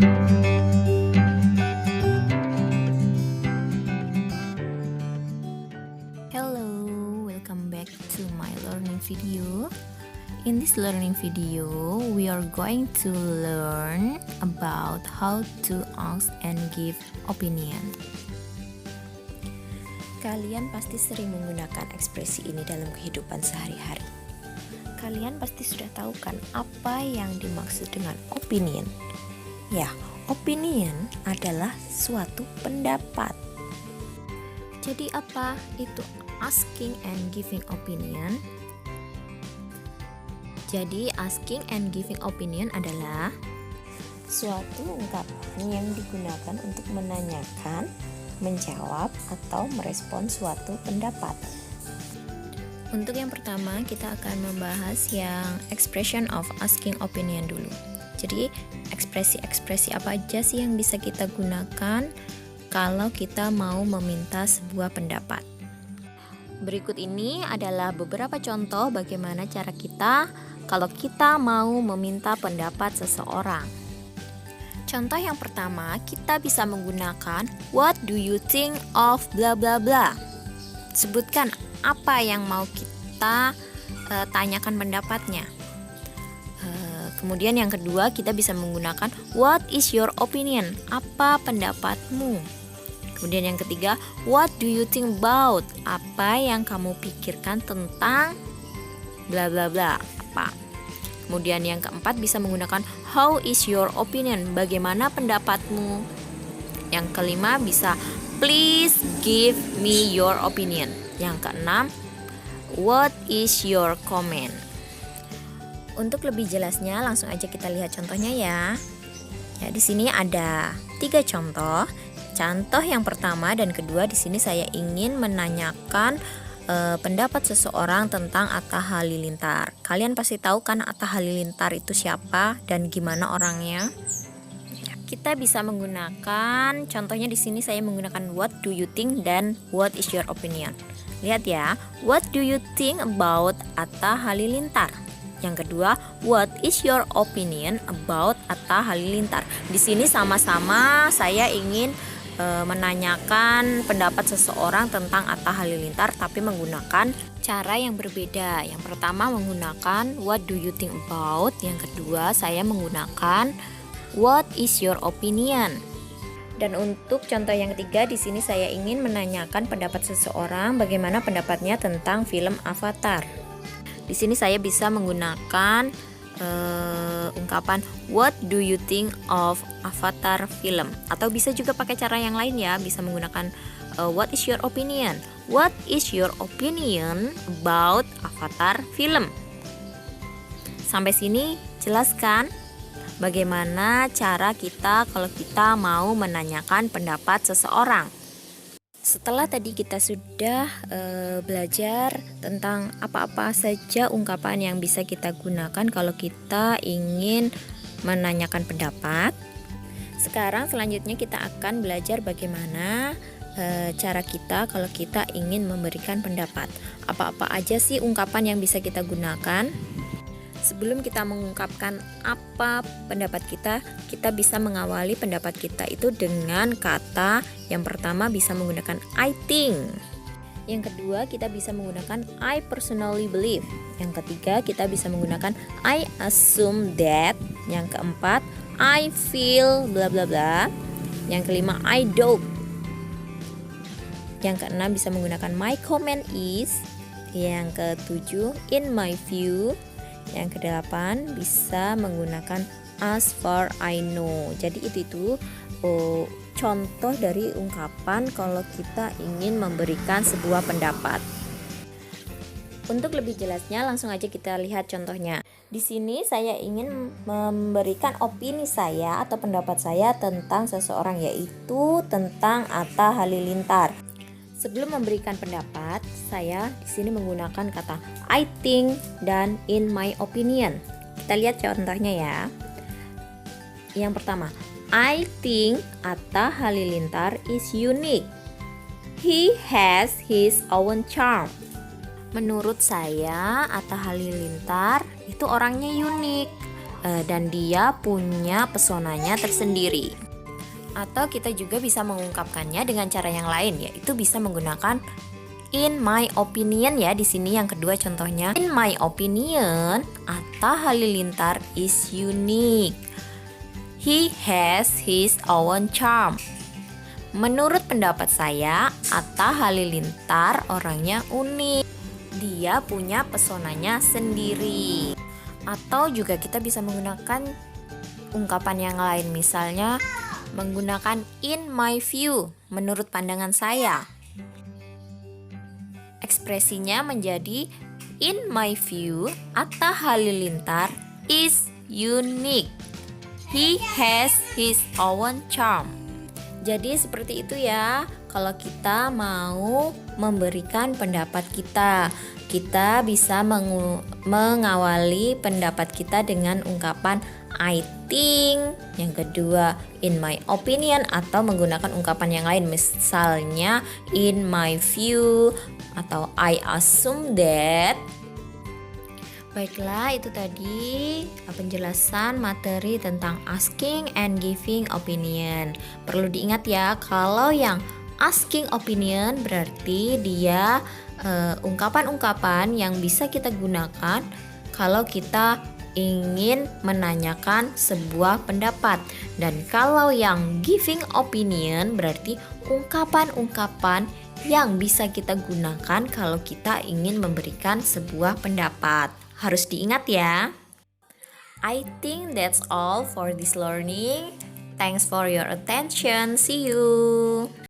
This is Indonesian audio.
Hello, welcome back to my learning video. In this learning video, we are going to learn about how to ask and give opinion. Kalian pasti sering menggunakan ekspresi ini dalam kehidupan sehari-hari. Kalian pasti sudah tahu kan apa yang dimaksud dengan opinion? Ya, opinion adalah suatu pendapat. Jadi apa itu asking and giving opinion? Jadi asking and giving opinion adalah suatu ungkapan yang digunakan untuk menanyakan, menjawab, atau merespon suatu pendapat. Untuk yang pertama, kita akan membahas yang expression of asking opinion dulu. Jadi ekspresi-ekspresi apa aja sih yang bisa kita gunakan kalau kita mau meminta sebuah pendapat? Berikut ini adalah beberapa contoh bagaimana cara kita kalau kita mau meminta pendapat seseorang. Contoh yang pertama, kita bisa menggunakan what do you think of bla bla bla. Sebutkan apa yang mau kita tanyakan pendapatnya. Kemudian yang kedua, kita bisa menggunakan what is your opinion? Apa pendapatmu? Kemudian yang ketiga, what do you think about? Apa yang kamu pikirkan tentang bla bla bla, apa? Kemudian yang keempat, bisa menggunakan how is your opinion? Bagaimana pendapatmu? Yang kelima, bisa please give me your opinion. Yang keenam, what is your comment? Untuk lebih jelasnya, langsung aja kita lihat contohnya ya. Ya, di sini ada 3 contoh. Contoh yang pertama dan kedua, di sini saya ingin menanyakan pendapat seseorang tentang Atta Halilintar. Kalian pasti tahu kan Atta Halilintar itu siapa dan gimana orangnya? Ya, kita bisa menggunakan, contohnya di sini saya menggunakan what do you think dan what is your opinion. Lihat ya, what do you think about Atta Halilintar? Yang kedua, what is your opinion about Atta Halilintar? Di sini sama-sama saya ingin menanyakan pendapat seseorang tentang Atta Halilintar, tapi menggunakan cara yang berbeda. Yang pertama menggunakan what do you think about, yang kedua saya menggunakan what is your opinion. Dan untuk contoh yang ketiga, di sini saya ingin menanyakan pendapat seseorang bagaimana pendapatnya tentang film Avatar. Di sini saya bisa menggunakan ungkapan what do you think of Avatar film, atau bisa juga pakai cara yang lain ya, bisa menggunakan what is your opinion? What is your opinion about Avatar film? Sampai sini jelas kan bagaimana cara kita kalau kita mau menanyakan pendapat seseorang? Setelah tadi kita sudah belajar tentang apa-apa saja ungkapan yang bisa kita gunakan kalau kita ingin menanyakan pendapat. Sekarang selanjutnya kita akan belajar bagaimana cara kita kalau kita ingin memberikan pendapat. Apa-apa aja sih ungkapan yang bisa kita gunakan? Sebelum kita mengungkapkan apa pendapat kita bisa mengawali pendapat kita itu dengan kata yang pertama bisa menggunakan I think. Yang kedua, kita bisa menggunakan I personally believe. Yang ketiga, kita bisa menggunakan I assume that. Yang keempat, I feel bla bla bla. Yang kelima, I doubt. Yang keenam, bisa menggunakan my comment is. Yang ketujuh, in my view. Yang kedelapan, bisa menggunakan as far I know. Jadi itu contoh dari ungkapan kalau kita ingin memberikan sebuah pendapat. Untuk lebih jelasnya, langsung aja kita lihat contohnya. Di sini saya ingin memberikan opini saya atau pendapat saya tentang seseorang, yaitu tentang Atta Halilintar. Sebelum memberikan pendapat, saya di sini menggunakan kata I think dan in my opinion. Kita lihat contohnya ya. Yang pertama, I think Atta Halilintar is unique. He has his own charm. Menurut saya, Atta Halilintar itu orangnya unik. dan dia punya pesonanya tersendiri. Atau kita juga bisa mengungkapkannya dengan cara yang lain, yaitu bisa menggunakan in my opinion ya. Di sini yang kedua contohnya. In my opinion, Atta Halilintar is unique. He has his own charm. Menurut pendapat saya, Atta Halilintar orangnya unik. Dia punya pesonanya sendiri. Atau juga kita bisa menggunakan ungkapan yang lain, misalnya menggunakan in my view, menurut pandangan saya. Ekspresinya menjadi in my view, Atta Halilintar is unique. He has his own charm. Jadi seperti itu ya. Kalau kita mau memberikan pendapat kita bisa mengawali pendapat kita dengan ungkapan I think, yang kedua in my opinion, atau menggunakan ungkapan yang lain, misalnya in my view atau I assume that. Baiklah, itu tadi penjelasan materi tentang asking and giving opinion. Perlu diingat ya, kalau yang asking opinion berarti dia ungkapan-ungkapan yang bisa kita gunakan kalau kita ingin menanyakan sebuah pendapat. Dan kalau yang giving opinion berarti ungkapan-ungkapan yang bisa kita gunakan kalau kita ingin memberikan sebuah pendapat. Harus diingat ya. I think that's all for this learning. Thanks for your attention. See you.